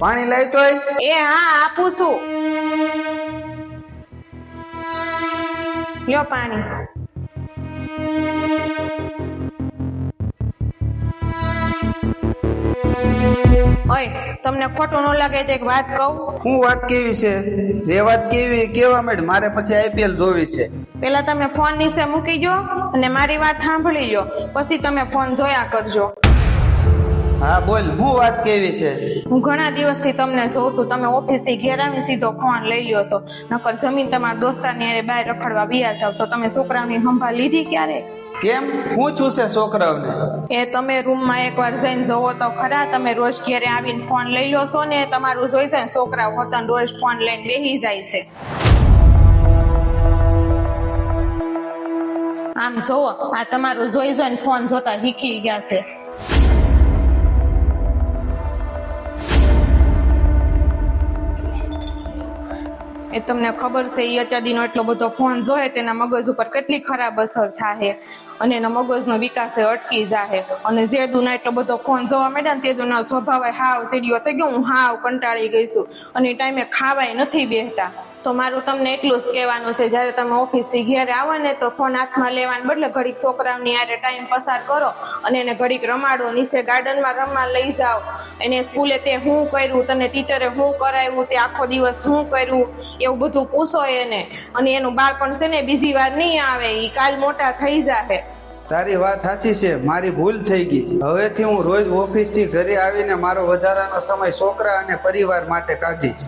પાણી લાવી તોય એ હા આપું છું, લ્યો પાણી. ઓય તમને ખોટું ન લાગે તો એક વાત કહું? હું વાત કેવી છે? જે વાત કેવી કેવા માંડ, મારે પછી આઈપીએલ જોવી છે. પેલા તમે ફોન નીચે મૂકી જો અને મારી વાત સાંભળી લો, પછી તમે ફોન જોયા કરજો. હા બોલ, હું વાત કેવી છે? હું ઘણા દિવસથી તમને જોઉં છું, તમે ઓફિસ થી ઘેર આવીને સીધો ફોન લઈ લ્યો છો. નકર જમીન તમારા દોસ્તારની હારે બહાર રખડવા વિયા જાવ છો. તમે છોકરાઓની સંભાળ લીધી ક્યારે? કેમ, હું છું છે છોકરાઓને? એ તમે રૂમમાં એકવાર જઈને જોવો તો ખરા. તમે રોજ ઘેરે આવીને ફોન લઈ લો છો ને, તમારું જોઈ છે ને છોકરાઓ હોતન રોજ ફોન લઈને બેસી જાય છે. આમ જોવો, આ તમારું જોઈ જોઈને ફોન જોતા શીખી ગયા છે. એ તમને ખબર છે, એ અત્યારનો એટલો બધો ફોન જોયે તેના મગજ ઉપર કેટલી ખરાબ અસર થાય અને એનો મગજનો વિકાસ અટકી જાય. અને જે દુના એટલો બધો ફોન જોવા માંડ્યા ને તે દુનો સ્વભાવ હાવ સીડીયો થઈ ગયો. હું હાવ કંટાળી ગઈ છું અને ટાઈમે ખાવાય નથી બેસતા. તો મારું તમને એટલું જ કહેવાનું છે, જ્યારે તમે ઓફિસ થી ઘેરે આવો ને તો ફોન હાથમાં લેવાને બદલે ઘડીક છોકરાઓની હારે ટાઈમ પસાર કરો અને એને ઘડીક રમાડો, નીચે ગાર્ડનમાં રમવા લઈ જાઓ. એને સ્કૂલે તે શું કર્યું, તને ટીચરે શું કરાવ્યું, તે આખો દિવસ શું કર્યું, એવું બધું પૂછો એને. અને એનું બાળપણ છે ને બીજી વાર નહીં આવે, એ કાલ મોટા થઈ જાહે. તારી વાત સાચી છે, મારી ભૂલ થઈ ગઈ. હવેથી હું રોજ ઓફિસ થી ઘરે આવીને મારો વધારાનો સમય છોકરા અને પરિવાર માટે કાઢીશ.